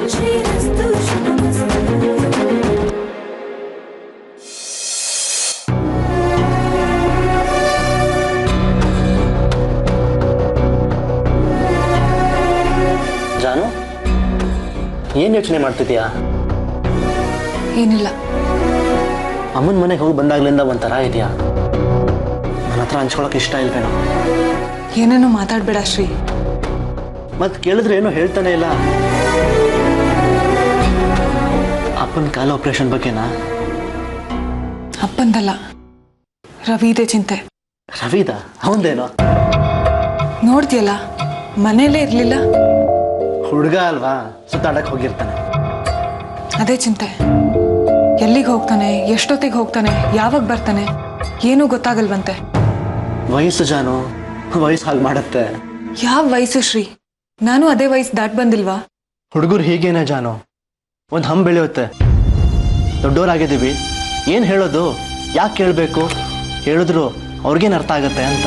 ಜಾನು, ಏನ್ ಯೋಚನೆ ಮಾಡ್ತಿದ್ಯಾ? ಏನಿಲ್ಲ. ಅಮ್ಮನ ಮನೆಗೆ ಹೋಗಿ ಬಂದಾಗ್ಲಿಂದ ಒಂಥರ ಇದೆಯಾ? ನನ್ನ ಹತ್ರ ಹಂಚ್ಕೊಳಕ್ ಇಷ್ಟ ಇಲ್ವೇನೋ? ಏನೇನೋ ಮಾತಾಡ್ಬೇಡ ಶ್ರೀ. ಮತ್ ಕೇಳಿದ್ರೆ ಏನೋ ಹೇಳ್ತಾನೆ ಇಲ್ಲ. ಅಪ್ಪನ ಕಾಲ ಆಪರೇಷನ್ ಬಗ್ಗೆನಾ? ಅಪ್ಪಂದಲ್ಲ, ರವಿದೆ ಚಿಂತೆ. ರವಿದ? ಅವಂದೇನೋ? ನೋಡ್ತಿಯಲ್ಲ, ಮನೇಲೇ ಇರ್ಲಿಲ್ಲ. ಹುಡುಗ ಅಲ್ವಾ, ಸುತ್ತಾಡಕ್ ಹೋಗಿರ್ತಾನೆ. ಅದೇ ಚಿಂತೆ. ಎಲ್ಲಿಗೆ ಹೋಗ್ತಾನೆ, ಎಷ್ಟೊತ್ತಿಗೆ ಹೋಗ್ತಾನೆ, ಯಾವಾಗ ಬರ್ತಾನೆ, ಏನೂ ಗೊತ್ತಾಗಲ್ವಂತೆ. ವಯಸ್ಸು ಜಾನು, ವಯಸ್ಸು ಹಾಗೆ ಮಾಡತ್ತೆ. ಯಾವ ವಯಸ್ಸು ಶ್ರೀ? ನಾನು ಅದೇ ವಯಸ್ಸು ದಾಟ್ ಬಂದಿಲ್ವಾ? ಹುಡುಗರು ಹೀಗೇನೆ ಜಾನು, ಒಂದು ಹಂಬ್ ಬೆಳೆಯುತ್ತೆ. ದೊಡ್ಡವರಾಗಿದ್ದೀವಿ, ಏನು ಹೇಳೋದು, ಯಾಕೆ ಕೇಳಬೇಕು? ಹೇಳಿದ್ರು ಅವ್ರಿಗೇನು ಅರ್ಥ ಆಗತ್ತೆ ಅಂತ.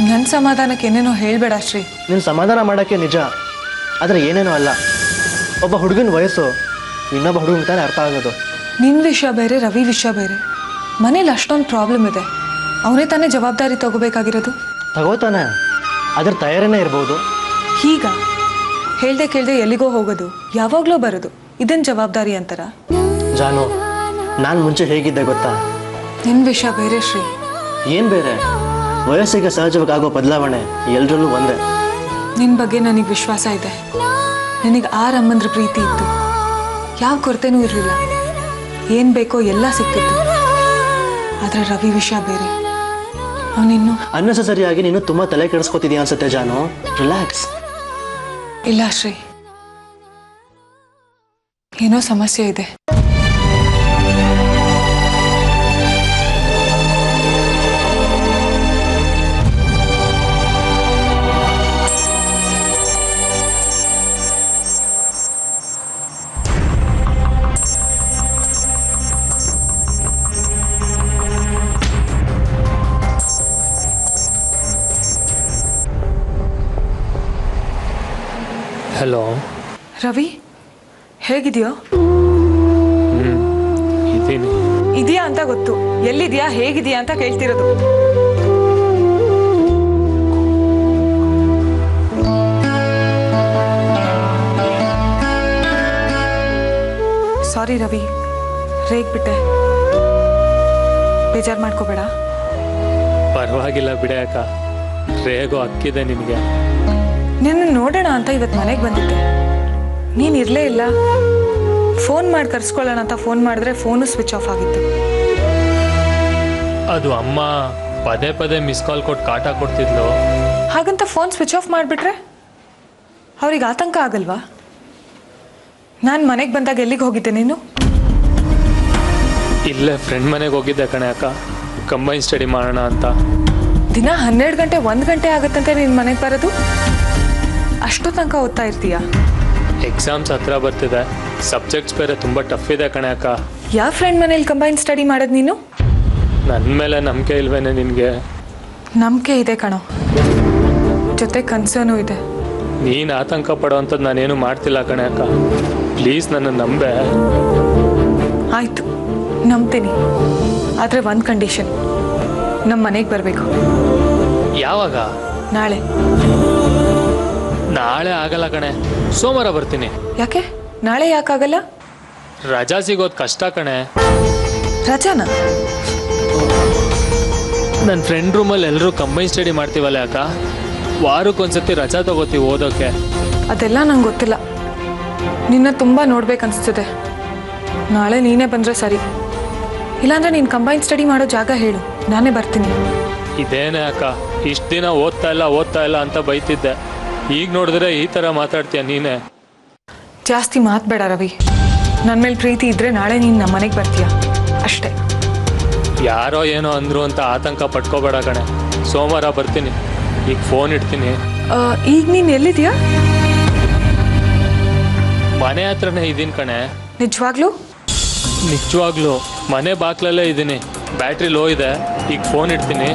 ನನ್ನ ಸಮಾಧಾನಕ್ಕೆ ಏನೇನೋ ಹೇಳಬೇಡ ಶ್ರೀ. ನಿನ್ನ ಸಮಾಧಾನ ಮಾಡೋಕ್ಕೆ ನಿಜ, ಆದರೆ ಏನೇನೋ ಅಲ್ಲ. ಒಬ್ಬ ಹುಡುಗನ ವಯಸ್ಸು ಇನ್ನೊಬ್ಬ ಹುಡುಗನ ತಾನೇ ಅರ್ಥ ಆಗೋದು. ನಿನ್ನ ವಿಷಯ ಬೇರೆ, ರವಿ ವಿಷಯ ಬೇರೆ. ಮನೇಲಿ ಅಷ್ಟೊಂದು ಪ್ರಾಬ್ಲಮ್ ಇದೆ, ಅವನೇ ತಾನೇ ಜವಾಬ್ದಾರಿ ತಗೋಬೇಕಾಗಿರೋದು. ತಗೋತಾನೆ, ಅದ್ರ ತಯಾರಿನೇ ಇರ್ಬೋದು. ಹೀಗ ಹೇಳ್ದೆ ಕೇಳ್ದೆ ಎಲ್ಲಿಗೋ ಹೋಗೋದು, ಯಾವಾಗಲೂ ಬರೋದು, ಇದನ್ನ ಜವಾಬ್ದಾರಿ ಅಂತಾರ? ಜಾನು, ನಾನು ಮುಂಚೆ ಹೇಗಿದ್ದೆ ಗೊತ್ತಾ? ನಿನ್ನ ವಿಷಯ ಬೇರೆ ಶ್ರೀ. ಏನು ಬೇರೆ? ವಯಸ್ಸಿಗೆ ಸಹಜವಾಗಿ ಆಗೋ ಬದಲಾವಣೆ ಎಲ್ಲರಲ್ಲೂ ಒಂದೇ. ನಿನ್ನ ಬಗ್ಗೆ ನನಗೆ ವಿಶ್ವಾಸ ಇದೆ. ನನಗೆ 6 ಅಮ್ಮಂದ್ರ ಪ್ರೀತಿ ಇತ್ತು, ಯಾವ ಕೊರತೆನೂ ಇರಲಿಲ್ಲ. ಏನು ಬೇಕೋ ಎಲ್ಲ ಸಿಕ್ತಿತ್ತು. ಆದರೆ ರವಿ ವಿಷಯ ಬೇರೆ. ಅವನಿನ್ನು ಅನ್ನೆಸರಿಯಾಗಿ ನೀನು ತುಂಬ ತಲೆ ಕೆಡಿಸ್ಕೊತಿದ್ಯಾ ಅನ್ಸುತ್ತೆ ಜಾನು. ರಿಲ್ಯಾಕ್ಸ್. ಇಲ್ಲ ಶ್ರೀ, ಏನೋ ಸಮಸ್ಯೆ ಇದೆ. ಹಲೋ ರವಿ, ಹೇಗಿದೆಯೋ? ಇದ್ದೀನಿ. ಇದೆಯಾ ಅಂತ ಗೊತ್ತು, ಎಲ್ಲಿದೆಯಾ ಹೇಗಿದೆಯಾ ಅಂತ ಕೇಳ್ತಿರೋದು. ಸಾರಿ ರವಿ, ರೇಗ್ಬಿಟ್ಟೆ. ಬೇಜಾರು ಮಾಡ್ಕೋಬೇಡ. ಪರವಾಗಿಲ್ಲ ಬಿಡೆ ಅಕ್ಕ, ರೇಗೋ ಅಕ್ಕಿದೆ ನಿನಗೆ. ನಿನ್ನ ನೋಡೋಣ ಅಂತ ಇವತ್ತು ಮನೆಗೆ ಬಂದಿದ್ದೆ, ನೀನು ಇರಲೇ ಇಲ್ಲ. ಫೋನ್ ಮಾಡಿ ಕರ್ಸ್ಕೊಳ್ಳೋಣ ಅಂತ ಫೋನ್ ಮಾಡಿದ್ರೆ ಫೋನು ಸ್ವಿಚ್ ಆಫ್ ಆಗಿತ್ತು. ಅದು ಅಮ್ಮ ಪದೇ ಪದೇ ಮಿಸ್ ಕಾಲ್ ಕೊಟ್ಟು ಕಾಟ ಕೊಡ್ತಿದ್ಲು. ಹಾಗಂತ ಫೋನ್ ಸ್ವಿಚ್ ಆಫ್ ಮಾಡಿಬಿಟ್ರೆ ಅವ್ರಿಗೆ ಆತಂಕ ಆಗಲ್ವಾ? ನಾನು ಮನೆಗೆ ಬಂದಾಗ ಎಲ್ಲಿಗೆ ಹೋಗಿದ್ದೆ ನೀನು? ಇಲ್ಲೇ ಫ್ರೆಂಡ್ ಮನೆಗೆ ಹೋಗಿದ್ದೆ ಕಣೆ ಅಕ್ಕ, ಕಂಬೈನ್ ಸ್ಟಡಿ ಮಾಡೋಣ ಅಂತ. ದಿನ 12 ಗಂಟೆ 1 ಗಂಟೆ ಆಗುತ್ತಂತೆ ನೀನು ಮನೆಗೆ ಬರೋದು? ಅಷ್ಟು ತನಕ ಓದ್ತಾ ಇರ್ತೀಯ? ಎಕ್ಸಾಮ್ಸ್ ಹತ್ರ ಬರ್ತಿದೆ, ಸಬ್ಜೆಕ್ಟ್ಸ್ ಬೇರೆ ತುಂಬ ಟಫ್ ಇದೆ ಕಣೆ ಅಕ್ಕ. ಯಾವ ಫ್ರೆಂಡ್ ಮನೇಲಿ ಕಂಬೈನ್ ಸ್ಟಡಿ ಮಾಡೋದು ನೀನು? ನನ್ನ ಮೇಲೆ ನಂಬಿಕೆ ಇಲ್ವೇನೆ ನಿನಗೆ? ನಂಬಿಕೆ ಇದೆ ಕಣೋ, ಜೊತೆ ಕನ್ಸರ್ನು ಇದೆ. ನೀನು ಆತಂಕ ಪಡೋವಂಥದ್ದು ನಾನೇನು ಮಾಡ್ತಿಲ್ಲ ಕಣೆ ಅಕ್ಕ, ಪ್ಲೀಸ್ ನನ್ನ ನಂಬೆ. ಆಯಿತು, ನಂಬ್ತೀನಿ. ಆದರೆ ಒಂದು ಕಂಡೀಷನ್, ನಮ್ಮ ಮನೆಗೆ ಬರಬೇಕು. ಯಾವಾಗ? ನಾಳೆ. ನಾಳೆ ಆಗಲ್ಲ ಕಣೆ, ಸೋಮವಾರ ಬರ್ತೀನಿ. ಯಾಕೆ? ನಾಳೆ ಯಾಕಾಗಲ್ಲ? ರಜಾ ಸಿಗೋದು ಕಷ್ಟ ಕಣೆ. ರಜಾನ? ನನ್ನ ಫ್ರೆಂಡ್ ರೂಮಲ್ಲಿ ಎಲ್ಲರೂ ಕಂಬೈನ್ ಸ್ಟಡಿ ಮಾಡ್ತೀವಲ್ಲ ಅಕ್ಕ, ವಾರಕ್ಕೊಂದ್ಸತಿ ರಜಾ ತಗೋತೀವಿ ಓದೋಕ್ಕೆ. ಅದೆಲ್ಲ ನಂಗೆ ಗೊತ್ತಿಲ್ಲ, ನಿನ್ನ ತುಂಬ ನೋಡ್ಬೇಕನ್ನಿಸ್ತಿದೆ. ನಾಳೆ ನೀನೇ ಬಂದರೆ ಸರಿ, ಇಲ್ಲಾಂದರೆ ನೀನು ಕಂಬೈನ್ ಸ್ಟಡಿ ಮಾಡೋ ಜಾಗ ಹೇಳು, ನಾನೇ ಬರ್ತೀನಿ. ಇದೇನೇ ಅಕ್ಕ, ಇಷ್ಟು ದಿನ ಓದ್ತಾ ಇಲ್ಲ ಅಂತ ಬೈತಿದ್ದೆ, ಈಗ ನೋಡಿದ್ರೆ ಈ ಥರ ಮಾತಾಡ್ತೀಯ ನೀನೇ. ಜಾಸ್ತಿ ಮಾತಬೇಡ ರವಿ, ನನ್ನ ಮೇಲೆ ಪ್ರೀತಿ ಇದ್ದರೆ ನಾಳೆ ನೀನು ನಮ್ಮ ಮನೆಗೆ ಬರ್ತೀಯ ಅಷ್ಟೇ. ಯಾರೋ ಏನೋ ಅಂದರು ಅಂತ ಆತಂಕ ಪಟ್ಕೋಬೇಡ ಕಣೆ, ಸೋಮವಾರ ಬರ್ತೀನಿ. ಈಗ ಫೋನ್ ಇಡ್ತೀನಿ. ಈಗ ನೀನು ಎಲ್ಲಿದೆಯಾ? ಮನೆ ಹತ್ರನೇ ಇದ್ದೀನಿ ಕಣೆ. ನಿಜವಾಗ್ಲೂ? ನಿಜವಾಗ್ಲೂ ಮನೆ ಬಾಕ್ಲಲ್ಲೇ ಇದ್ದೀನಿ, ಬ್ಯಾಟ್ರಿ ಲೋ ಇದೆ. ಈಗ ಫೋನ್ ಇಡ್ತೀನಿ.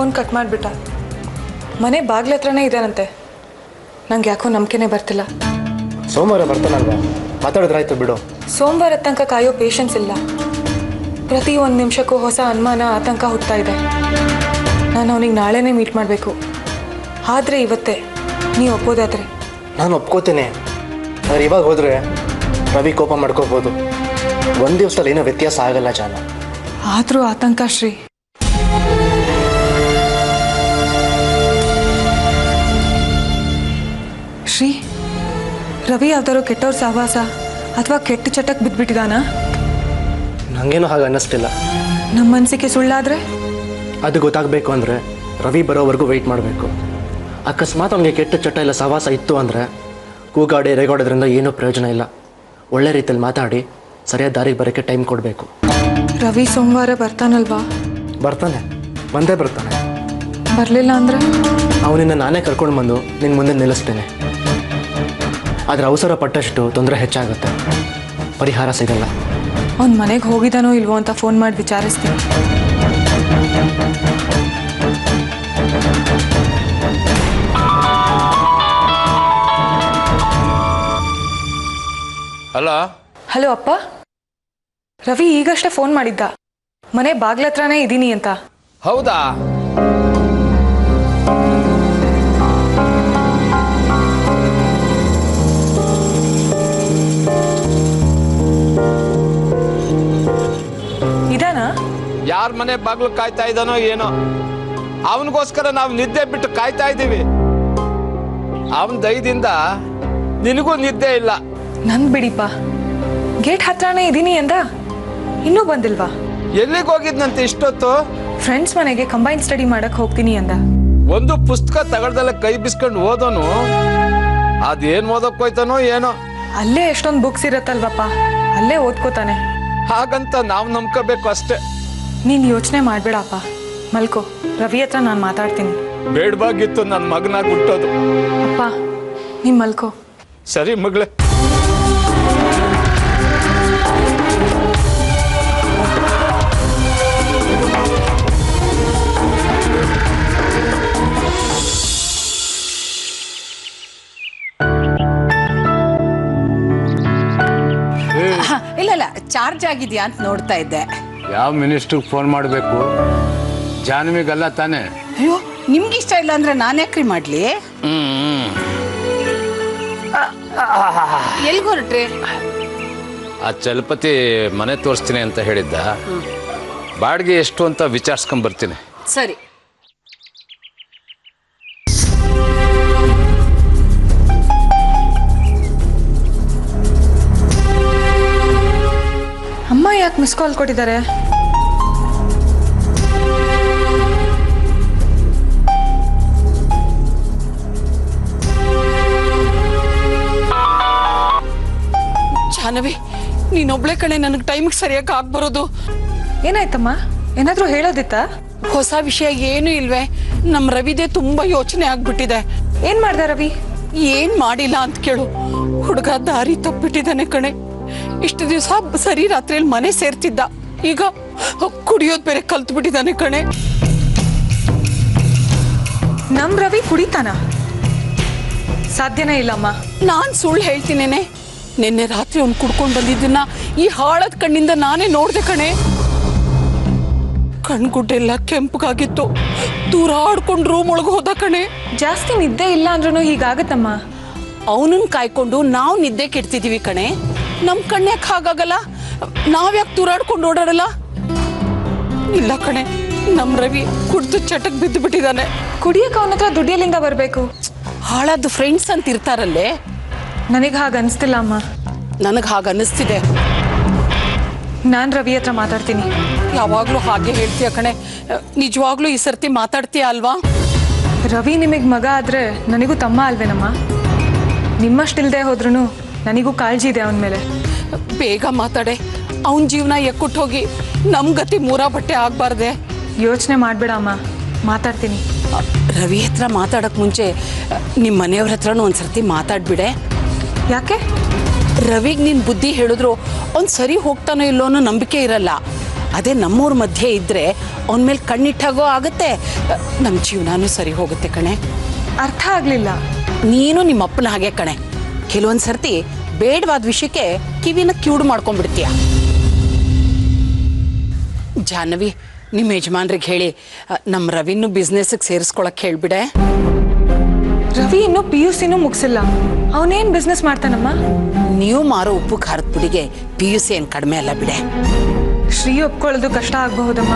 ಫೋನ್ ಕಟ್ ಮಾಡಿಬಿಟ್ಟ. ಮನೆ ಬಾಗ್ಲ ಹತ್ರನೇ ಇದ್ದಾನಂತೆ. ನಂಗೆ ಯಾಕೋ ನಂಬಿಕೆನೇ ಬರ್ತಿಲ್ಲ. ಸೋಮವಾರ ಬರ್ತಾನಲ್ವಾ, ಮಾತಾಡಿದ್ರಾಯ್ತು ಬಿಡು. ಸೋಮವಾರ ತನಕ ಕಾಯೋ ಪೇಷನ್ಸ್ ಇಲ್ಲ. ಪ್ರತಿ ಒಂದು ನಿಮಿಷಕ್ಕೂ ಹೊಸ ಅನುಮಾನ, ಆತಂಕ ಹುಟ್ತಾ ಇದೆ. ನಾನು ಅವನಿಗೆ ನಾಳೆನೇ ಮೀಟ್ ಮಾಡಬೇಕು. ಆದರೆ ಇವತ್ತೇ ನೀ ಒಪ್ಪೋದಾದ್ರೆ. ನಾನು ಒಪ್ಕೋತೇನೆ. ಆದರೆ ಇವಾಗ ಹೋದರೆ ರವಿ ಕೋಪ ಮಾಡ್ಕೋಬೋದು. ಒಂದು ದಿವಸದಲ್ಲಿ ಏನೋ ವ್ಯತ್ಯಾಸ ಆಗಲ್ಲ ಜಾನು. ಆದರೂ ಆತಂಕ ಶ್ರೀ. ಶ್ರೀ, ರವಿ ಯಾವ್ದಾರೋ ಕೆಟ್ಟವ್ರ ಸಹವಾಸ ಅಥವಾ ಕೆಟ್ಟ ಚಟಕ್ಕೆ ಬಿದ್ದುಬಿಟ್ಟಿದಾನಾ? ನನಗೇನೋ ಹಾಗೆ ಅನ್ನಿಸ್ತಿಲ್ಲ. ನಮ್ಮ ಮನಸ್ಸಿಗೆ ಸುಳ್ಳಾದರೆ? ಅದು ಗೊತ್ತಾಗಬೇಕು ಅಂದರೆ ರವಿ ಬರೋವರೆಗೂ ವೆಯ್ಟ್ ಮಾಡಬೇಕು. ಅಕಸ್ಮಾತ್ ಅವನಿಗೆ ಕೆಟ್ಟ ಚಟ ಇಲ್ಲ ಸಹವಾಸ ಇತ್ತು ಅಂದರೆ ಕೂಗಾಡಿ ರೇಗಾಡೋದ್ರಿಂದ ಏನೂ ಪ್ರಯೋಜನ ಇಲ್ಲ. ಒಳ್ಳೆ ರೀತಿಯಲ್ಲಿ ಮಾತಾಡಿ ಸರಿಯಾದ ದಾರಿಗೆ ಬರೋಕ್ಕೆ ಟೈಮ್ ಕೊಡಬೇಕು. ರವಿ ಸೋಮವಾರ ಬರ್ತಾನಲ್ವಾ? ಬರ್ತಾನೆ, ಬಂದೇ ಬರ್ತಾನೆ. ಬರಲಿಲ್ಲ ಅಂದರೆ ಅವನಿನ್ನ ನಾನೇ ಕರ್ಕೊಂಡು ಬಂದು ನಿನ್ನ ಮುಂದೆ ನಿಲ್ಲಿಸ್ತೇನೆ. ಆದರೆ ಅವಸರ ಪಟ್ಟಷ್ಟು ತೊಂದರೆ ಹೆಚ್ಚಾಗುತ್ತೆ, ಪರಿಹಾರ ಸಿಗಲ್ಲ. ಅವ್ನ ಮನೆಗೆ ಹೋಗಿದ್ದಾನೋ ಇಲ್ವೋ ಅಂತ ಫೋನ್ ಮಾಡಿ ವಿಚಾರಿಸ್ತೀನಿ. ಹಲೋ. ಹಲೋ ಅಪ್ಪ, ರವಿ ಈಗಷ್ಟೇ ಫೋನ್ ಮಾಡಿದ್ದ, ಮನೆ ಬಾಗ್ಲ ಹತ್ರನೇ ಇದ್ದೀನಿ ಅಂತ. ಹೌದಾ? ಇದಾನಾ? ಯಾರ ಮನೆ ಬಾಗ್ಲು ಕಾಯ್ತಾ ಇದ್ದಾನೋ ಏನೋ. ಅವನಿಗೋಸ್ಕರ ನಾವು ನಿದ್ದೆ ಬಿಟ್ಟು ಕಾಯ್ತಾ ಇದ್ದೀವಿ. ಅವನ ದಯದಿಂದ ನಿನಗೂ ನಿದ್ದೆ ಇಲ್ಲ. ನಂದ್ ಬಿಡಿಪ್ಪ, ಗೇಟ್ ಹತ್ರನೇ ಇದ್ದೀನಿ ಅಂದ, ಇನ್ನೂ ಬಂದಿಲ್ವಾ? ಎಲ್ಲಿಗೆ ಹೋಗಿದ್ನಂತೆ ಇಷ್ಟೊತ್ತು? ಫ್ರೆಂಡ್ಸ್ ಮನೆಗೆ ಕಂಬೈನ್ ಸ್ಟಡಿ ಮಾಡಕ್ ಹೋಗ್ತೀನಿ ಅಂದ. ಒಂದು ಪುಸ್ತಕ ತಗೊಳ್ದಲ್ಲ ಕೈ ಬಿಸ್ಕೊಂಡು ಓದೋನು, ಅದೇನ್ ಓದಕ್ ಹೋಯ್ತಾನೋ ಏನೋ. ಅಲ್ಲೇ ಎಷ್ಟೊಂದು ಬುಕ್ಸ್ ಇರತ್ತಲ್ವಪ್ಪ, ಅಲ್ಲೇ ಓದ್ಕೋತಾನೆ. ಹಾಗಂತ ನಾವು ನಂಬ್ಕೋಬೇಕು ಅಷ್ಟೇ. ನೀನ್ ಯೋಚನೆ ಮಾಡ್ಬೇಡಪ್ಪ, ಮಲ್ಕೋ. ರವಿ ಹತ್ರ ನಾನು ಮಾತಾಡ್ತೀನಿ. ಬೇಡವಾಗಿತ್ತು ನನ್ನ ಮಗನಾಗಿ ಹುಟ್ಟೋದು. ಅಪ್ಪ, ನೀನ್ ಮಲ್ಕೋ. ಸರಿ ಮಗಳೇ. ಇಲ್ಲ ಚಾರ್ಜ್ ಆಗಿದ್ಯಾ ಅಂತ ನೋಡ್ತಾ ಇದ್ದೆ. ಯಾವ ಮಿನಿಸ್ಟ್ರಿಗೆ ಫೋನ್ ಮಾಡಬೇಕು? ಜಾನ್ವಿಗಲ್ಲ ತಾನೆ? ಅಯ್ಯೋ, ನಿಮ್ಗೆ ಇಷ್ಟ ಇಲ್ಲ ಅಂದ್ರೆ ನಾನು ಯಾಕ್ರಿ ಮಾಡ್ಲಿ? ಎಲ್ಗೆ ಹೊರಟ್ರಿ? ಆ ಚಲಪತಿ ಮನೆ ತೋರಿಸ್ತೀನಿ ಅಂತ ಹೇಳಿದ್ದ. ಬಾಡಿಗೆ ಎಷ್ಟು ಅಂತ ವಿಚಾರಿಸ್ಕೊಂಡ್ ಬರ್ತೀನಿ. ಸರಿ. ಅಮ್ಮ ಯಾಕೆ ಮಿಸ್ ಕಾಲ್ ಕೊಟ್ಟಿದ್ದಾರೆ? ಜಾಹ್ನವಿ, ನೀನೊಬ್ಳೆ ಕಣೆ ನನಗೆ ಟೈಮಿಗೆ ಸರಿಯಾಗಿ ಆಗ್ಬರೋದು. ಏನಾಯ್ತಮ್ಮ? ಏನಾದ್ರೂ ಹೇಳೋದಿತ್ತಾ? ಹೊಸ ವಿಷಯ ಏನು ಇಲ್ವೇ? ನಮ್ ರವಿದೇ ತುಂಬಾ ಯೋಚನೆ ಆಗ್ಬಿಟ್ಟಿದೆ. ಏನ್ ಮಾಡ್ದ ರವಿ? ಏನ್ ಮಾಡಿಲ್ಲ ಅಂತ ಕೇಳು. ಹುಡುಗ ದಾರಿ ತಪ್ಪಿಟ್ಟಿದ್ದಾನೆ ಕಣೆ. ಇಷ್ಟು ದಿವಸ ಸರಿ ರಾತ್ರಿಯಲ್ಲಿ ಮನೆ ಸೇರ್ತಿದ್ದ, ಈಗ ಕುಡಿಯೋದ್ ಬೇರೆ ಕಲ್ತು ಬಿಟ್ಟಿದ್ದಾನೆ ಕಣೆ. ನಮ್ ರವಿ ಕುಡಿತಾನ? ಸಾಧ್ಯನೇ ಇಲ್ಲಮ್ಮ. ನಾನ್ ಸುಳ್ಳು ಹೇಳ್ತೀನೇನೆ. ನಿನ್ನೆ ರಾತ್ರಿ ಅವ್ನು ಕುಡ್ಕೊಂಡ್ ಬಂದಿದ್ದನ್ನ ಈ ಹಾಳದ ಕಣ್ಣಿಂದ ನಾನೇ ನೋಡ್ದೆ ಕಣೆ. ಕಣ್ಗುಡ್ಡೆಲ್ಲ ಕೆಂಪಗಾಗಿತ್ತು. ದೂರ ಆಡ್ಕೊಂಡು ರೂಮ್ ಒಳಗೆ ಹೋದ ಕಣೆ. ಜಾಸ್ತಿ ನಿದ್ದೆ ಇಲ್ಲ ಅಂದ್ರೂ ಹೀಗಾಗತ್ತಮ್ಮ. ಅವನನ್ನ ಕಾಯ್ಕೊಂಡು ನಾವು ನಿದ್ದೆ ಕೆಡ್ತಿದೀವಿ ಕಣೆ. ನಮ್ ಕಣ್ಯಾಕ್ ಹಾಗಾಗಲ್ಲ? ನಾವ್ಯಾಕೆ ತೂರಾಡ್ಕೊಂಡು ಓಡಾಡಲ್ಲ? ಇಲ್ಲ ಕಣೆ, ನಮ್ ರವಿ ಕುಡ್ದು ಚಟಕ್ ಬಿದ್ದು ಬಿಟ್ಟಿದ್ದಾನೆ. ಕುಡಿಯಕ್ಕೆ ಅವನ ಹತ್ರ ದುಡ್ಡಿಯಲ್ಲಿಂದ ಬರ್ಬೇಕು. ಹಾಳಾದ ಫ್ರೆಂಡ್ಸ್ ಅಂತ ಇರ್ತಾರಲ್ಲೇ. ನನಗೆ ಹಾಗ ಅನಿಸ್ತಿಲ್ಲ ಅಮ್ಮ. ನನಗೆ ಹಾಗ ಅನ್ನಿಸ್ತಿದೆ. ನಾನು ರವಿ ಹತ್ರ ಮಾತಾಡ್ತೀನಿ. ಯಾವಾಗ್ಲೂ ಹಾಗೆ ಹೇಳ್ತೀಯ ಕಣೆ. ನಿಜವಾಗ್ಲೂ ಈ ಸರ್ತಿ ಮಾತಾಡ್ತೀಯ ಅಲ್ವಾ? ರವಿ ನಿಮಗೆ ಮಗ ಆದ್ರೆ ನನಗೂ ತಮ್ಮ ಅಲ್ವೇನಮ್ಮ? ನಿಮ್ಮಷ್ಟಿಲ್ದೆ ಹೋದ್ರೂ ನನಗೂ ಕಾಳಜಿ ಇದೆ ಅವನ ಮೇಲೆ. ಬೇಗ ಮಾತಾಡೆ. ಅವನ ಜೀವನ ಎಕ್ಕುಟ್ಟು ಹೋಗಿ ನಮ್ ಗತಿ ಮೂರಾ ಬಟ್ಟೆ ಆಗ್ಬಾರ್ದೆ. ಯೋಚನೆ ಮಾಡ್ಬೇಡ ಅಮ್ಮ, ಮಾತಾಡ್ತೀನಿ. ರವಿ ಹತ್ರ ಮಾತಾಡಕ್ ಮುಂಚೆ ನಿಮ್ಮ ಮನೆಯವ್ರ ಹತ್ರನೂ ಒಂದ್ಸರ್ತಿ ಮಾತಾಡ್ಬಿಡೆ. ಯಾಕೆ? ರವಿಗೆ ನೀನ್ ಬುದ್ಧಿ ಹೇಳಿದ್ರು ಅವ್ನು ಸರಿ ಹೋಗ್ತಾನೋ ಇಲ್ಲೋ ಅನ್ನೋ ನಂಬಿಕೆ ಇರಲ್ಲ. ಅದೇ ನಮ್ಮೂರ ಮಧ್ಯೆ ಇದ್ದರೆ ಅವನ ಮೇಲೆ ಕಣ್ಣಿಟ್ಟಾಗೋ ಆಗುತ್ತೆ, ನಮ್ಮ ಜೀವನನೂ ಸರಿ ಹೋಗುತ್ತೆ ಕಣೆ. ಅರ್ಥ ಆಗಲಿಲ್ಲ. ನೀನು ನಿಮ್ಮ ಅಪ್ಪನ ಹಾಗೆ ಕಣೆ, ಕೆಲವೊಂದು ಸರ್ತಿ ಬೇಡವಾದ ವಿಷಯಕ್ಕೆ ಕಿವಿನ ಕಿವುಡು ಮಾಡ್ಕೊಂಡ್ಬಿಡ್ತೀಯ. ಜಾಹ್ನವಿ, ನಿಮ್ಮ ಯಜಮಾನ್ರಿಗೆ ಹೇಳಿ ನಮ್ಮ ರವಿನೂ ಬಿಸ್ನೆಸ್ಗೆ ಸೇರಿಸ್ಕೊಳಕ್ಕೆ ಹೇಳ್ಬಿಡೆ. ರವಿ ಇನ್ನೂ PUCನೂ ಮುಗಿಸಿಲ್ಲ, ಅವನೇನು ಬಿಸ್ನೆಸ್ ಮಾಡ್ತಾನಮ್ಮ? ನೀವು ಮಾರೋ ಉಪ್ಪು ಖಾರದ ಪುಡಿಗೆ PUC ಏನು ಕಡಿಮೆ ಅಲ್ಲ ಬಿಡೆ. ಶ್ರೀ ಒಪ್ಕೊಳ್ಳೋದು ಕಷ್ಟ ಆಗಬಹುದಮ್ಮ.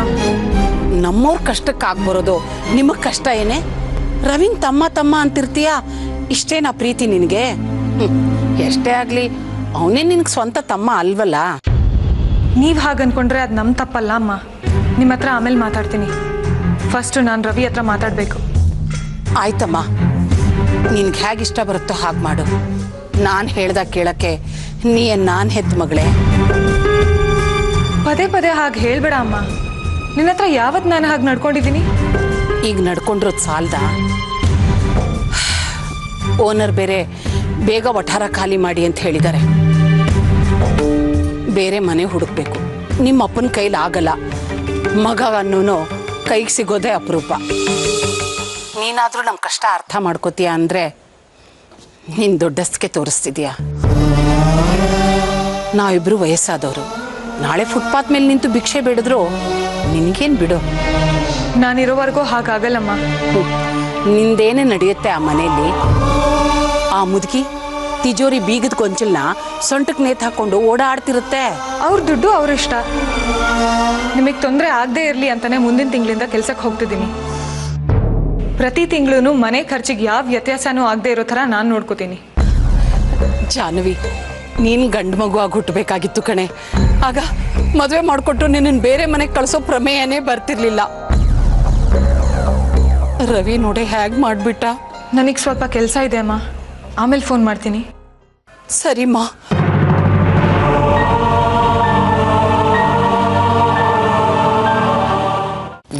ನಮ್ಮವ್ರ ಕಷ್ಟಕ್ಕೆ ಆಗ್ಬರೋದು ನಿಮಗೆ ಕಷ್ಟ ಏನೇ? ರವಿನ್ ತಮ್ಮ ತಮ್ಮ ಅಂತಿರ್ತೀಯ, ಇಷ್ಟೇನಾ ಪ್ರೀತಿ ನಿನಗೆ? ಎಷ್ಟೇ ಆಗಲಿ ಅವನೇ ನಿನಗೆ ಸ್ವಂತ ತಮ್ಮ ಅಲ್ವಲ್ಲ. ನೀವು ಹಾಗೆ ಅನ್ಕೊಂಡ್ರೆ ಅದು ನಮ್ಮ ತಪ್ಪಲ್ಲ ಅಮ್ಮ. ನಿಮ್ಮ ಹತ್ರ ಆಮೇಲೆ ಮಾತಾಡ್ತೀನಿ. ಫಸ್ಟು ನಾನು ರವಿ ಹತ್ರ ಮಾತಾಡಬೇಕು. ಆಯ್ತಮ್ಮ, ನಿನ್ಗೆ ಹೇಗೆ ಇಷ್ಟ ಬರುತ್ತೋ ಹಾಗೆ ಮಾಡು. ನಾನು ಹೇಳ್ದಾಗ ಕೇಳಕ್ಕೆ ನೀ ನಾನು ಹೆತ್ತ ಮಗಳೇ. ಪದೇ ಪದೇ ಹಾಗೆ ಹೇಳ್ಬೇಡ ಅಮ್ಮ. ನಿನ್ನ ಹತ್ರ ಯಾವತ್ತು ನಾನು ಹಾಗೆ ನಡ್ಕೊಂಡಿದ್ದೀನಿ? ಈಗ ನಡ್ಕೊಂಡಿರೋದು ಸಾಲದ? ಓನರ್ ಬೇರೆ ಬೇಗ ವಠಾರ ಖಾಲಿ ಮಾಡಿ ಅಂತ ಹೇಳಿದ್ದಾರೆ. ಬೇರೆ ಮನೆ ಹುಡುಕ್ಬೇಕು. ನಿಮ್ಮ ಅಪ್ಪನ ಕೈಲಿ ಆಗಲ್ಲ. ಮಗ ಅನ್ನೋನು ಕೈಗೆ ಸಿಗೋದೇ ಅಪರೂಪ. ನೀನಾದರೂ ನಮ್ಮ ಕಷ್ಟ ಅರ್ಥ ಮಾಡ್ಕೋತೀಯ ಅಂದರೆ ನೀನು ದೊಡ್ಡಸ್ತಿಗೆ ತೋರಿಸ್ತಿದೀಯ. ನಾವಿಬ್ಬರು ವಯಸ್ಸಾದವರು. ನಾಳೆ ಫುಟ್ಪಾತ್ ಮೇಲೆ ನಿಂತು ಭಿಕ್ಷೆ ಬೇಡಿದ್ರು ನಿನಗೇನು ಬಿಡು. ನಾನಿರೋವರೆಗೂ ಹಾಗಾಗಲ್ಲಮ್ಮ. ನಿಂದೇನೆ ನಡೆಯುತ್ತೆ ಆ ಮನೆಯಲ್ಲಿ. ಆ ಮುದುಕಿ ತಿಜೋರಿ ಬೀಗದ ಗೊಂಚಲ್ನ ಸೊಂಟಕ್ಕೆ ನೇತು ಹಾಕೊಂಡು ಓಡಾಡ್ತಿರುತ್ತೆ. ಅವ್ರ ದುಡ್ಡು ಅವ್ರ ಇಷ್ಟ. ನಿಮಗೆ ತೊಂದರೆ ಆಗದೆ ಇರಲಿ ಅಂತಾನೆ ಮುಂದಿನ ತಿಂಗಳಿಂದ ಕೆಲ್ಸಕ್ಕೆ ಹೋಗ್ತಿದ್ದೀನಿ. ಪ್ರತಿ ತಿಂಗಳು ಮನೆ ಖರ್ಚಿಗೆ ಯಾವ ವ್ಯತ್ಯಾಸನೂ ಆಗದೆ ಇರೋ ಥರ ನಾನು ನೋಡ್ಕೋತೀನಿ. ಜಾಹ್ನವಿ, ನೀನು ಗಂಡು ಮಗು ಆಗಿ ಹುಟ್ಟಬೇಕಾಗಿತ್ತು ಕಣೆ. ಆಗ ಮದುವೆ ಮಾಡಿಕೊಟ್ಟು ನಿನ್ನನ್ನು ಬೇರೆ ಮನೆಗೆ ಕಳಿಸೋ ಪ್ರಮೇಯನೇ ಬರ್ತಿರ್ಲಿಲ್ಲ. ರವಿ ನೋಡೆ ಹೇಗೆ ಮಾಡಿಬಿಟ್ಟ. ನನಗೆ ಸ್ವಲ್ಪ ಕೆಲಸ ಇದೆ ಅಮ್ಮ, ಆಮೇಲೆ ಫೋನ್ ಮಾಡ್ತೀನಿ. ಸರಿಮ್ಮ.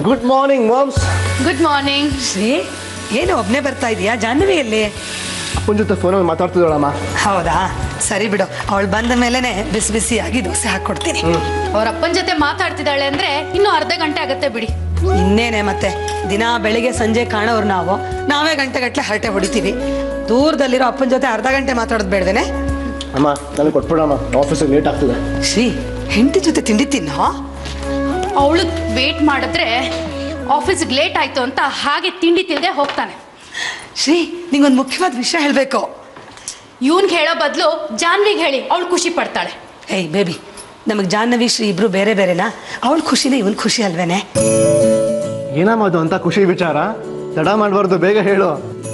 Good morning moms. Good morning. Shri, ಏನು ಒಬ್ಬನೇ ಬರ್ತಾ ಇದೀಯಾ? ಜಾಹ್ನವಿಯಲ್ಲಿ? ಅಪ್ಪನ ಜೊತೆ ಫೋನಲ್ಲಿ ಮಾತಾಡ್ತಿದ್ದಾಳಮ್ಮ. ಹೌದಾ, ಸರಿ ಬಿಡು. ಅವಳು ಬಂದ ಮೇಲೆನೆ ಬಿಸಿ ಬಿಸಿಯಾಗಿ ದೋಸೆ ಹಾಕ್ಕೊಡ್ತೀನಿ. ಅವ್ರ ಅಪ್ಪನ ಜೊತೆ ಮಾತಾಡ್ತಿದ್ದಾಳೆ ಅಂದ್ರೆ ಇನ್ನೂ ಅರ್ಧ ಗಂಟೆ ಆಗತ್ತೆ ಬಿಡಿ. ಇನ್ನೇನೆ ಮತ್ತೆ, ದಿನ ಬೆಳಿಗ್ಗೆ ಸಂಜೆ ಕಾಣೋರು ನಾವೇ ಗಂಟೆಗಟ್ಟಲೆ ಹರಟೆ ಹೊಡಿತೀವಿ. ದೂರದಲ್ಲಿರೋ ಅಪ್ಪನ ಜೊತೆ ಅರ್ಧ ಗಂಟೆ ಮಾತಾಡೋದು ಬೇಡವೇನೆ? ಅಮ್ಮ ನನಗೆ ಕೊಟ್ಬಿಡಮ್ಮ, ಆಫೀಸಿಗೆ ಲೇಟ್ ಆಗ್ತದೆ. ಶ್ರೀ, ಹೆಂಡತಿ ಜೊತೆ ತಿಂಡಿ ತಿನ್ನೋ? ಅವಳು ವೇಟ್ ಮಾಡಿದ್ರೆ ಆಫೀಸ್ಗೆ ಲೇಟ್ ಆಯ್ತು ಅಂತ ಹಾಗೆ ತಿಂಡಿ ತಿಂದೆ ಹೋಗ್ತಾನೆ. ಶ್ರೀ, ನಿಂಗೊಂದು ಮುಖ್ಯವಾದ ವಿಷಯ ಹೇಳಬೇಕು. ಇವನ್ಗೆ ಹೇಳೋ ಬದಲು ಜಾನ್ವಿಗೆ ಹೇಳಿ, ಅವಳು ಖುಷಿ ಪಡ್ತಾಳೆ. ಏಯ್ ಬೇಬಿ, ನಮಗೆ ಜಾಹ್ನವಿ ಶ್ರೀ ಇಬ್ರು ಬೇರೆ ಬೇರೆನಾ? ಅವಳ ಖುಷಿನೇ ಇವನ್ ಖುಷಿ ಅಲ್ವೇನೆ? ಏನಮ್ಮ ಅದು ಅಂತ ಖುಷಿ ವಿಚಾರ? ತಡ ಮಾಡಬಾರ್ದು, ಬೇಗ ಹೇಳು.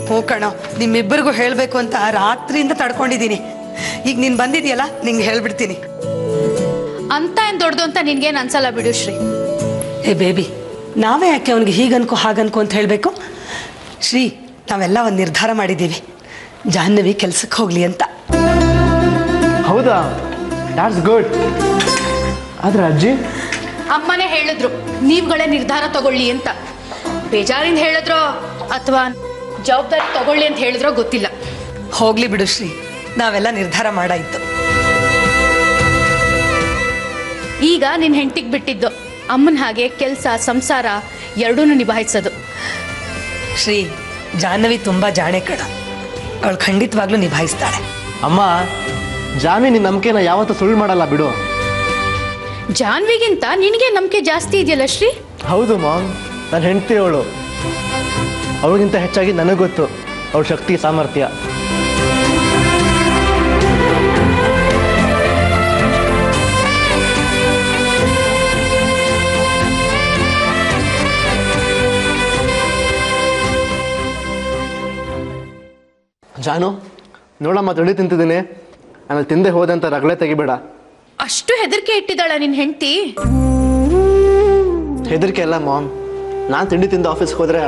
ಹ್ಞೂ ಕಣೋ, ನಿಮ್ಮಿಬ್ಬರಿಗೂ ಹೇಳಬೇಕು ಅಂತ ರಾತ್ರಿಯಿಂದ ತಡ್ಕೊಂಡಿದ್ದೀನಿ. ಈಗ ನೀನು ಬಂದಿದೆಯಲ್ಲ, ನಿಂಗೆ ಹೇಳ್ಬಿಡ್ತೀನಿ. ಅಂತ ಏನ್ ದೊಡ್ಡದು ಅಂತ ನಿನ್ಗೇನು ಅನ್ಸಲ್ಲ ಬಿಡು ಶ್ರೀ. ಏ ಬೇಬಿ, ನಾವೇ ಯಾಕೆ ಅವನಿಗೆ ಹೀಗನ್ಕೋ ಹಾಗನ್ಕೋ ಅಂತ ಹೇಳಬೇಕು? ಶ್ರೀ, ನಾವೆಲ್ಲ ಒಂದು ನಿರ್ಧಾರ ಮಾಡಿದ್ದೀವಿ. ಜಾಹ್ನವಿ ಕೆಲ್ಸಕ್ಕೆ ಹೋಗ್ಲಿ ಅಂತ. ಹೌದಾ? That's good. ಆದ್ರೆ ಅಜ್ಜಿ ಅಮ್ಮನೇ ಹೇಳಿದ್ರು ನೀವುಗಳೇ ನಿರ್ಧಾರ ತಗೊಳ್ಳಿ ಅಂತ. ಬೇಜಾರಿಂದ ಹೇಳಿದ್ರೋ ಅಥವಾ ಜವಾಬ್ದಾರಿ ತಗೊಳ್ಳಿ ಅಂತ ಹೇಳಿದ್ರೋ ಗೊತ್ತಿಲ್ಲ. ಹೋಗ್ಲಿ ಬಿಡು ಶ್ರೀ, ನಾವೆಲ್ಲ ನಿರ್ಧಾರ ಮಾಡಾಯ್ತು. ಈಗ ನಿನ್ನ ಹೆಂಡತಿಗೆ ಬಿಟ್ಟಿದ್ದು ಅಮ್ಮನ ಹಾಗೆ ಕೆಲಸ ಸಂಸಾರ ಎರಡೂ ನಿಭಾಯಿಸೋದು. ಶ್ರೀ, ಜಾಹ್ನವಿ ತುಂಬ ಜಾಣೆ ಕಣ. ಅವಳು ಖಂಡಿತವಾಗ್ಲೂ ನಿಭಾಯಿಸ್ತಾಳೆ. ಅಮ್ಮ, ಜಾನ್ವಿ ನಿನ್ನ ನಂಬಿಕೆನ ಯಾವತ್ತೂ ಸುಳ್ಳು ಮಾಡಲ್ಲ ಬಿಡು. ಜಾನ್ವಿಗಿಂತ ನಿನಗೆ ನಂಬಿಕೆ ಜಾಸ್ತಿ ಇದೆಯಲ್ಲ ಶ್ರೀ. ಹೌದು ಮಾಮ್, ನನ್ನ ಹೆಂಡತಿ ಅವಳು. ಅವಳಿಗಿಂತ ಹೆಚ್ಚಾಗಿ ನನಗೆ ಗೊತ್ತು ಅವಳ ಶಕ್ತಿ ಸಾಮರ್ಥ್ಯ. ಜಾನು, ನೋಡಮ್ಮ ತಿಂಡಿ ತಿಂತಿದ್ದೀನಿ, ಆಮೇಲೆ ತಿಂದೆ ಹೋದಂತ ರಗಳೆ ತೆಗಿಬೇಡ. ಅಷ್ಟು ಹೆದರಿಕೆ ಇಟ್ಟಿದ್ದಾಳ ನಿನ್ನ ಹೆಂಡತಿ? ಹೆದರಿಕೆ ಅಲ್ಲ ಮಾಮ್, ನಾನು ತಿಂಡಿ ತಿಂದು ಆಫೀಸ್ಗೆ ಹೋದ್ರೆ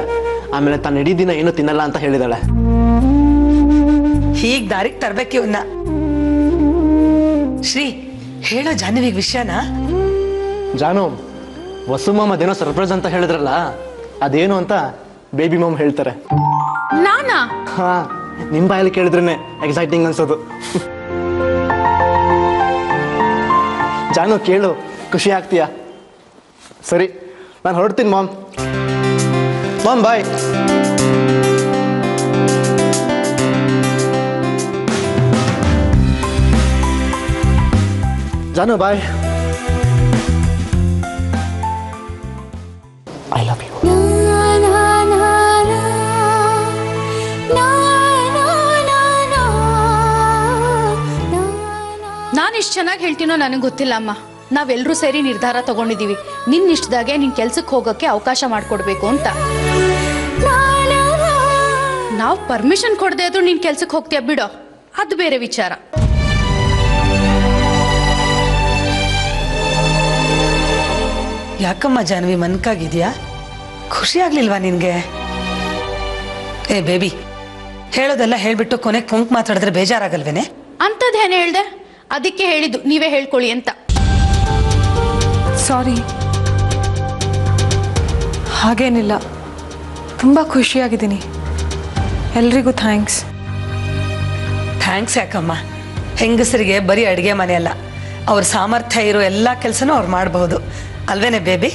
ಆಮೇಲೆ ತಾನು ಇಡೀ ದಿನ ಏನೂ ತಿನ್ನಲ್ಲ ಅಂತ ಹೇಳಿದಾಳೆ. ಹೀಗೆ ದಾರಿಗೆ ತರಬೇಕು ಇವನ್ನ. ಶ್ರೀ, ಹೇಳೋ ಜಾಹ್ನವಿಗೆ ವಿಷಯನ? ಜಾನು, ವಸು ಮಾಮ್ ಅದೇನೋ ಸರ್ಪ್ರೈಸ್ ಅಂತ ಹೇಳಿದ್ರಲ್ಲ, ಅದೇನು ಅಂತ ಬೇಬಿ ಮಾಮ್ ಹೇಳ್ತಾರೆ. ನಾನಾ? ಹಾ, ನಿಮ್ಮ ಬಾಯಲ್ಲಿ ಕೇಳಿದ್ರೇನೆ ಎಕ್ಸೈಟಿಂಗ್ ಅನ್ಸೋದು. ಜಾನು ಕೇಳು, ಖುಷಿ ಆಗ್ತೀಯಾ? ಸರಿ, ನಾನು ಹೊರಡ್ತೀನಿ ma'am. Ma'am bye. Janu bye. I love you. ನಾನು ಇಷ್ಟು ಚೆನ್ನಾಗಿ ಹೇಳ್ತೀನೋ ನನಗೆ ಗೊತ್ತಿಲ್ಲ ಅಮ್ಮ. ನಾವೆಲ್ಲರೂ ಸೇರಿ ನಿರ್ಧಾರ ತಗೊಂಡಿದ್ದೀವಿ, ನಿನ್ನ ಇಷ್ಟದಾಗೆ ನಿನ್ನ ಕೆಲ್ಸಕ್ಕೆ ಹೋಗೋಕ್ಕೆ ಅವಕಾಶ ಮಾಡಿಕೊಡ್ಬೇಕು ಅಂತ. ನಾವು ಪರ್ಮಿಷನ್ ಕೊಡದೆ ಆದ್ರೂ ನಿನ್ನ ಕೆಲ್ಸಕ್ಕೆ ಹೋಗ್ತೀಯ ಬಿಡೋ, ಅದು ಬೇರೆ ವಿಚಾರ. ಯಾಕಮ್ಮ ಜಾನ್ವಿ ಮನ್ಕಾಗಿದ್ಯಾ? ಖುಷಿ ಆಗ್ಲಿಲ್ವಾ ನಿನ್ಗೆ? ಏ ಬೇಬಿ, ಹೇಳೋದೆಲ್ಲ ಹೇಳ್ಬಿಟ್ಟು ಕೊನೆಗೆ ಪೊಂಕ್ ಮಾತಾಡಿದ್ರೆ ಬೇಜಾರಾಗಲ್ವೇನೆ? ಅಂಥದ್ದೇನು ಹೇಳ್ದೆ? ಅದಕ್ಕೆ ಹೇಳಿದ್ದು ನೀವೇ ಹೇಳ್ಕೊಳ್ಳಿ ಅಂತ. ಸಾರಿ, ಹಾಗೇನಿಲ್ಲ. ತುಂಬ ಖುಷಿಯಾಗಿದ್ದೀನಿ. ಎಲ್ರಿಗೂ ಥ್ಯಾಂಕ್ಸ್. ಥ್ಯಾಂಕ್ಸ್ ಯಾಕಮ್ಮ? ಹೆಂಗಸರಿಗೆ ಬರೀ ಅಡುಗೆ ಮನೆ ಅಲ್ಲ, ಅವ್ರ ಸಾಮರ್ಥ್ಯ ಇರೋ ಎಲ್ಲ ಕೆಲಸನೂ ಅವ್ರು ಮಾಡಬಹುದು ಅಲ್ವೇನೆ ಬೇಬಿ?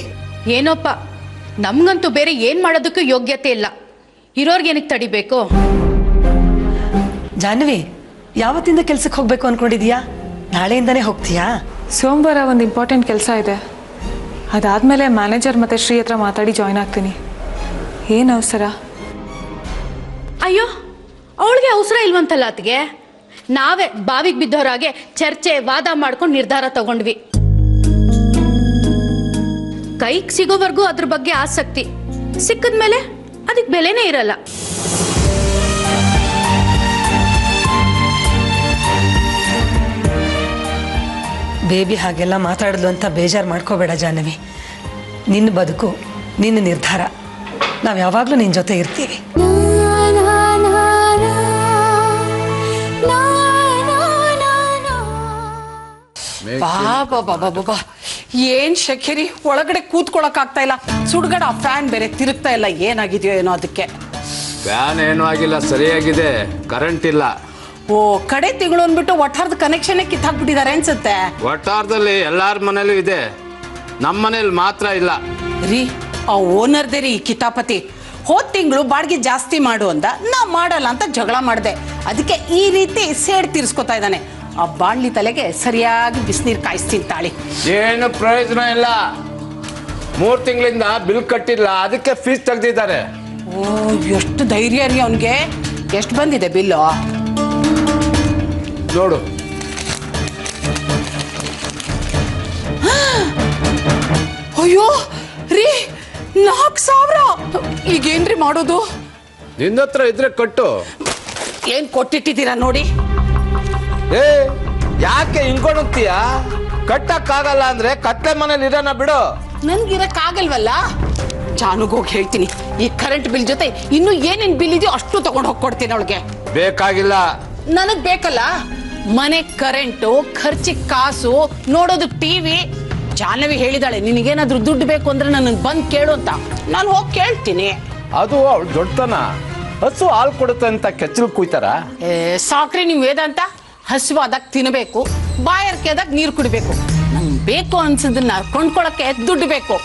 ಏನೋಪ್ಪ, ನಮ್ಗಂತೂ ಬೇರೆ ಏನ್ ಮಾಡೋದಕ್ಕೂ ಯೋಗ್ಯತೆ ಇಲ್ಲ. ಇರೋರ್ಗೇನಕ್ಕೆ ತಡಿಬೇಕು? ಜಾನ್ವಿ, ಯಾವತ್ತಿಂದ ಕೆಲ್ಸಕ್ಕೆ ಹೋಗ್ಬೇಕು ಅನ್ಕೊಂಡಿದೀಯಾ? ನಾಳೆಯಿಂದನೇ ಹೋಗ್ತೀಯಾ? ಸೋಮವಾರ ಒಂದು ಇಂಪಾರ್ಟೆಂಟ್ ಕೆಲಸ ಇದೆ. ಅದಾದಮೇಲೆ ಮ್ಯಾನೇಜರ್ ಮತ್ತು ಶ್ರೀ ಹತ್ರ ಮಾತಾಡಿ ಜಾಯ್ನ್ ಆಗ್ತೀನಿ. ಏನು ಅವಸರ? ಅಯ್ಯೋ, ಅವಳಿಗೆ ಅವಸರ ಇಲ್ವಂತಲ್ಲ ಅತ್ತಿಗೆ. ನಾವೇ ಬಾವಿಗೆ ಬಿದ್ದವರಾಗೆ ಚರ್ಚೆ ವಾದ ಮಾಡ್ಕೊಂಡು ನಿರ್ಧಾರ ತಗೊಂಡ್ವಿ. ಕೈಗೆ ಸಿಗೋವರೆಗೂ ಅದ್ರ ಬಗ್ಗೆ ಆಸಕ್ತಿ, ಸಿಕ್ಕಿದ್ಮೇಲೆ ಅದಕ್ಕೆ ಬೆಲೆನೇ ಇರಲ್ಲ. ಬೇಬಿ ಹಾಗೆಲ್ಲ ಮಾತಾಡಿದ್ಲು ಅಂತ ಬೇಜಾರು ಮಾಡ್ಕೋಬೇಡ ಜಾಹ್ನವಿ. ನಿನ್ನ ಬದುಕು, ನಿನ್ನ ನಿರ್ಧಾರ. ನಾವು ಯಾವಾಗಲೂ ನಿನ್ನ ಜೊತೆ ಇರ್ತೀವಿ. ಬಾ ಏನ್ ಶಖಿರಿ, ಒಳಗಡೆ ಕೂತ್ಕೊಳಕ್ ಆಗ್ತಾ ಇಲ್ಲ. ಸುಡ್ಗಡ ಫ್ಯಾನ್ ಬೇರೆ ತಿರುಗ್ತಾ ಇಲ್ಲ. ಏನಾಗಿದೆಯೋ ಏನೋ ಅದಕ್ಕೆ. ಫ್ಯಾನ್ ಏನೂ ಆಗಿಲ್ಲ, ಸರಿಯಾಗಿದೆ. ಕರೆಂಟ್ ಇಲ್ಲ. ಓ, ಕಡೆ ತಿಂಗಳು ಅಂದ್ಬಿಟ್ಟು ಒಟ್ಟಾರದ ಕನೆಕ್ಷನ್ ಕಿತ್ತಾಕ್ಬಿಟ್ಟಿದ್ದಾರೆ ಅನ್ಸುತ್ತೆ. ಒಟ್ಟಾರದಲ್ಲಿ ಎಲ್ಲಾರ ಮನೇಲೂ ಇದೆ, ನಮ್ಮ ಮನೇಲಿ ಮಾತ್ರ ಇಲ್ಲ ರೀ. ಆ ಓನರ್ದೇ ರೀ ಕಿತಾಪತಿ. ಹೋದ್ ತಿಂಗಳು ಬಾಡಿಗೆ ಜಾಸ್ತಿ ಮಾಡು ಅಂದ, ನಾ ಮಾಡಲ್ಲ ಅಂತ ಜಗಳ ಮಾಡಿದೆ. ಅದಕ್ಕೆ ಈ ರೀತಿ ಸೇಡ್ ತೀರ್ಸ್ಕೊತಾ ಇದ್ದಾನೆ. ಆ ಬಾಣ್ಲಿ ತಲೆಗೆ ಸರಿಯಾಗಿ ಬಿಸಿನೀರು ಕಾಯಿಸ್ತೀನಿ ತಾಳಿ. ಏನು ಪ್ರಯೋಜನ ಇಲ್ಲ. 3 ತಿಂಗಳಿಂದ ಬಿಲ್ ಕಟ್ಟಿಲ್ಲ, ಅದಕ್ಕೆ ಫೀಸ್ ತೆಗ್ದಿದ್ದಾರೆ. ಓ, ಎಷ್ಟು ಧೈರ್ಯ ರೀ ಅವನಿಗೆ. ಎಷ್ಟು ಬಂದಿದೆ ಬಿಲ್ಲು ನೋಡು. ಅಯ್ಯೋ ರೀ, 4,000. ಈಗೇನ್ರಿ ಮಾಡೋದು? ನಿನ್ನ ಹತ್ರ ಇದ್ರೆ ಕಟ್ಟು. ಏನ್ ಕೊಟ್ಟಿಟ್ಟಿದ್ದೀರಾ ನೋಡಿ. ಏ, ಯಾಕೆ ಹಿಂಗೊಣಗ್ತೀಯ? ಕಟ್ಟಕ್ಕಾಗಲ್ಲ ಅಂದ್ರೆ ಕತ್ಲೆ ಮನೇಲಿ ಇರೋಣ ಬಿಡು. ನನ್ಗಿರಕ್ಕಾಗಲ್ವಲ್ಲ. ಜಾನುಗೋಗಿ ಹೇಳ್ತೀನಿ, ಈ ಕರೆಂಟ್ ಬಿಲ್ ಜೊತೆ ಇನ್ನು ಏನೇನ್ ಬಿಲ್ ಇದೆಯೋ ಅಷ್ಟು ತಗೊಂಡು ಹೋಗ್ಕೊಡ್ತೀನಿ ಅವಳಿಗೆ. ಬೇಕಾಗಿಲ್ಲ. ನನಗ್ ಬೇಕಲ್ಲ. ಮನೆ ಕರೆಂಟು, ಖರ್ಚಿಗೆ ಕಾಸು, ನೋಡೋದು ಟಿವಿ. ಜಾಹ್ನವಿ ಹೇಳಿದಾಳೆ, ನಿನಗೇನಾದ್ರೂ ದುಡ್ಡು ಬೇಕು ಅಂದ್ರೆ ನನ್ನ ಬಂದ್ ಕೇಳು ಅಂತ. ನಾನು ಹೋಗಿ ಕೇಳ್ತೀನಿ. ಅದು ಅವಳು ದೊಡ್ಡತನ. ಹಸು ಹಾಲು ಕೊಡುತ್ತೆ ಅಂತ ಕೆಚ್ಚಲು ಕುಯ್ತಾರ? ಸಾಕ್ರಿ ನಿಮ್ ವೇದಾಂತ. ಹಸಿವಾದಾಗ ತಿನ್ನಬೇಕು, ಬಾಯಾರಿಕೆದಾಗ ನೀರು ಕುಡಿಬೇಕು. ನಂಗೆ ಬೇಕು ಅನ್ಸದನ್ನ ಕೊಂಡ್ಕೊಳಕ್ಕೆ ದುಡ್ಡು ಬೇಕು.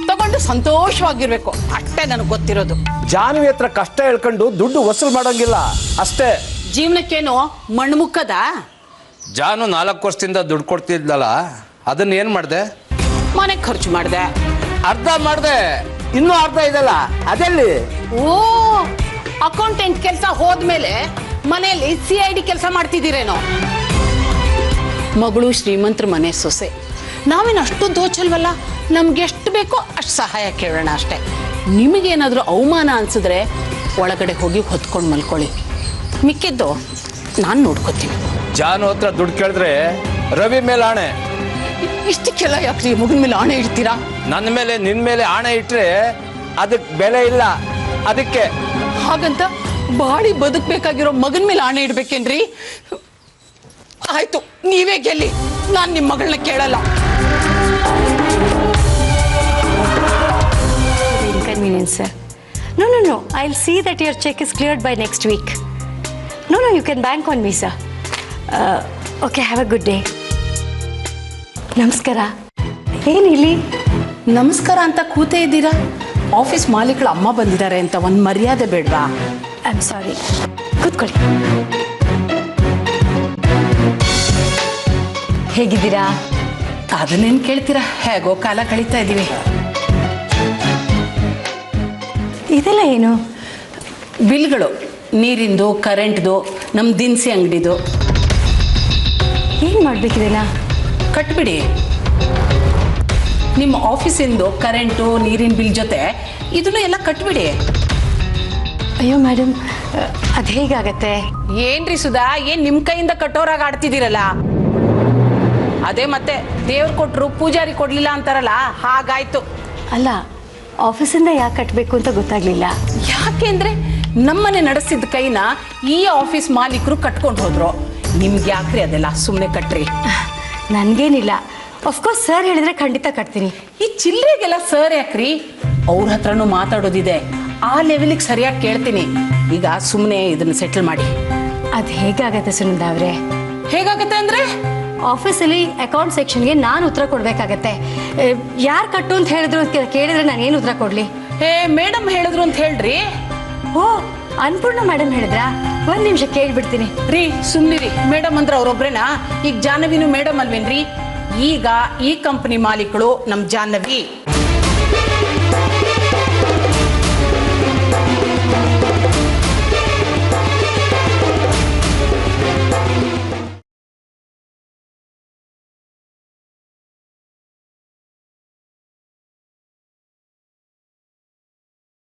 ತಗೊಂಡು ಸಂತೋಷವಾಗಿರ್ಬೇಕು, ಅಷ್ಟೇ ನನಗೆ ಗೊತ್ತಿರೋದು. ಜಾನ್ವಿ ಹತ್ರ ಕಷ್ಟ ಹೇಳ್ಕೊಂಡು ದುಡ್ಡು ವಸೂಲ್ ಮಾಡೋಂಗಿಲ್ಲ ಅಷ್ಟೇ. ಜೀವನಕ್ಕೇನು ಮಣ್ಣು ಮುಕ್ಕದ? ಜಾನು 4 ವರ್ಷದಿಂದ ದುಡ್ಡು ಕೊಡ್ತಿದ್ಲಲ್ಲ, ಅದನ್ನ ಏನ್ ಮಾಡ್ದೆ? ಮನೆ ಖರ್ಚು ಮಾಡಿದೆ. ಅರ್ಧ ಮಾಡ್ದೆ, ಇನ್ನೂ ಅರ್ಧ ಇದೆಲ್ಲ ಅದೆಲ್ಲಿ? ಓ, ಅಕೌಂಟೆಂಟ್ ಕೆಲಸ ಹೋದ್ಮೇಲೆ ಮನೆಯಲ್ಲಿ CID ಕೆಲಸ ಮಾಡ್ತಿದ್ದೀರೇನೋ? ಮಗಳು ಶ್ರೀಮಂತರ ಮನೆ ಸೊಸೆ. ನಾವೇನು ಅಷ್ಟು ದೋಚಲ್ವಲ್ಲ. ನಮ್ಗೆ ಎಷ್ಟು ಬೇಕೋ ಅಷ್ಟು ಸಹಾಯ ಕೇಳೋಣ ಅಷ್ಟೇ. ನಿಮಗೇನಾದ್ರೂ ಅವಮಾನ ಅನ್ಸಿದ್ರೆ ಒಳಗಡೆ ಹೋಗಿ ಹೊತ್ಕೊಂಡು ಮಲ್ಕೊಳ್ಳಿ. ಮಿಕ್ಕಿದ್ದು ನಾನು ನೋಡ್ಕೋತೀನಿ. ಜಾನು ಹತ್ರ ದುಡ್ಡು ಕೇಳಿದ್ರೆ ರವಿ ಮೇಲೆ ಆಣೆ. ಇಷ್ಟಕ್ಕೆಲ್ಲ ಯಾಕ್ರಿ ಮಗನ ಮೇಲೆ ಆಣೆ ಇಡ್ತೀರಾ? ನನ್ನ ಮೇಲೆ ನಿನ್ ಮೇಲೆ ಆಣೆ ಇಟ್ರೆ ಅದಕ್ಕೆ ಬೆಲೆ ಇಲ್ಲ. ಅದಕ್ಕೆ ಹಾಗಂತ ಬಾಳಿ ಬದುಕಬೇಕಾಗಿರೋ ಮಗನ ಮೇಲೆ ಆಣೆ ಇಡ್ಬೇಕೇನ್ರಿ? ಆಯ್ತು, ನೀವೇ ಗೆಲ್ಲಿ. ನಾನು ನಿಮ್ಮ ಮಗಳನ್ನ ಕೇಳಲ್ಲ. Inconvenience, sir. No. I'll see that your check is cleared by next week. No, you can bank on me, sir. Okay, have a good day. ನಮಸ್ಕಾರ. ಏನಿಲ್ಲಿ ನಮಸ್ಕಾರ ಅಂತ ಕೂತೇ ಇದ್ದೀರಾ? ಆಫೀಸ್ ಮಾಲೀಕಳ ಅಮ್ಮ ಬಂದಿದ್ದಾರೆ ಅಂತ ಒಂದು ಮರ್ಯಾದೆ ಬೇಡವಾ? I am sorry. ಕೂತ್ಕೊಳ್ಳಿ. ಹೇಗಿದ್ದೀರಾ? ಅದನ್ನೇನು ಕೇಳ್ತೀರಾ, ಹೇಗೋ ಕಾಲ ಕಳೀತಾ ಇದ್ದೀವಿ. ಇದೆಲ್ಲ ಏನು? ಬಿಲ್ಗಳು, ನೀರಿಂದು, ಕರೆಂಟ್ದು, ನಮ್ಮ ದಿನಸಿ ಅಂಗಡಿದು. ಏನು ಮಾಡಬೇಕಿದೆನಾ? ಕಟ್ಬಿಡಿ. ನಿಮ್ಮ ಆಫೀಸಿಂದು ಕರೆಂಟು ನೀರಿನ ಬಿಲ್ ಜೊತೆ ಇದನ್ನು ಎಲ್ಲ ಕಟ್ಬಿಡಿ. ಅಯ್ಯೋ ಮೇಡಮ್, ಅದು ಹೇಗಾಗತ್ತೆ? ಏನ್ರಿ ಸುಧಾ, ಏನು ನಿಮ್ಮ ಕೈಯಿಂದ ಕಟ್ಟೋರಾಗ ಆಡ್ತಿದ್ದೀರಲ್ಲ? ಅದೇ ಮತ್ತೆ ದೇವ್ರು ಕೊಟ್ಟರು ಪೂಜಾರಿ ಕೊಡಲಿಲ್ಲ ಅಂತಾರಲ್ಲ, ಹಾಗಾಯ್ತು. ಅಲ್ಲ, ಆಫೀಸಿಂದ ಯಾಕೆ ಕಟ್ಟಬೇಕು ಅಂತ ಗೊತ್ತಾಗ್ಲಿಲ್ಲ. ಯಾಕೆಂದ್ರೆ ನಮ್ಮನೆ ನಡೆಸಿದ ಕೈನ ಈ ಆಫೀಸ್ ಮಾಲೀಕರು ಕಟ್ಕೊಂಡು ಹೋದ್ರು. ನಿಮ್ಗೆ ಯಾಕ್ರಿ ಅದೆಲ್ಲ, ಸುಮ್ಮನೆ ಕಟ್ರಿ. ನನಗೇನಿಲ್ಲ, ಅಫ್ಕೋರ್ಸ್ ಸರ್ ಹೇಳಿದ್ರೆ ಖಂಡಿತ ಕಟ್ತೀನಿ. ಈ ಚಿಲ್ಲರೆಗೆಲ್ಲ ಸರ್ ಯಾಕ್ರಿ? ಅವ್ರ ಹತ್ರನೂ ಮಾತಾಡೋದಿದೆ, ಆ ಲೆವೆಲಿಗೆ ಸರಿಯಾಗಿ ಕೇಳ್ತೀನಿ. ಈಗ ಸುಮ್ಮನೆ ಇದನ್ನ ಸೆಟಲ್ ಮಾಡಿ. ಅದು ಹೇಗಾಗತ್ತೆ ಸುನಂದ ಅವರೇ? ಹೇಗಾಗತ್ತೆ ಅಂದ್ರೆ? ಆಫೀಸಲ್ಲಿ ಅಕೌಂಟ್ ಸೆಕ್ಷನ್ಗೆ ನಾನು ಉತ್ತರ ಕೊಡಬೇಕಾಗತ್ತೆ. ಯಾರು ಕಟ್ಟು ಅಂತ ಹೇಳಿದ್ರು ಅಂತ ಕೇಳಿದ್ರೆ ನಾನು ಏನು ಉತ್ತರ ಕೊಡಲಿ? ಮೇಡಮ್ ಹೇಳಿದ್ರು ಅಂತ ಹೇಳ್ರಿ. ಓ, ಅನ್ಪೂರ್ಣ ಮೇಡಮ್ ಹೇಳಿದ್ರಾ? ಒಂದು ನಿಮಿಷ ಕೇಳಿಬಿಡ್ತೀನಿ. ರೀ ಸುಮ್ಮನಿರಿ, ಮೇಡಮ್ ಅಂದ್ರೆ ಅವ್ರೊಬ್ರೇನಾ? ಈಗ ಜಾಹ್ನವಿನೂ ಮೇಡಮ್ ಅಲ್ವೇನ್ರಿ? ಈಗ ಈ ಕಂಪನಿ ಮಾಲೀಕಳು ನಮ್ಮ ಜಾಹ್ನವಿ.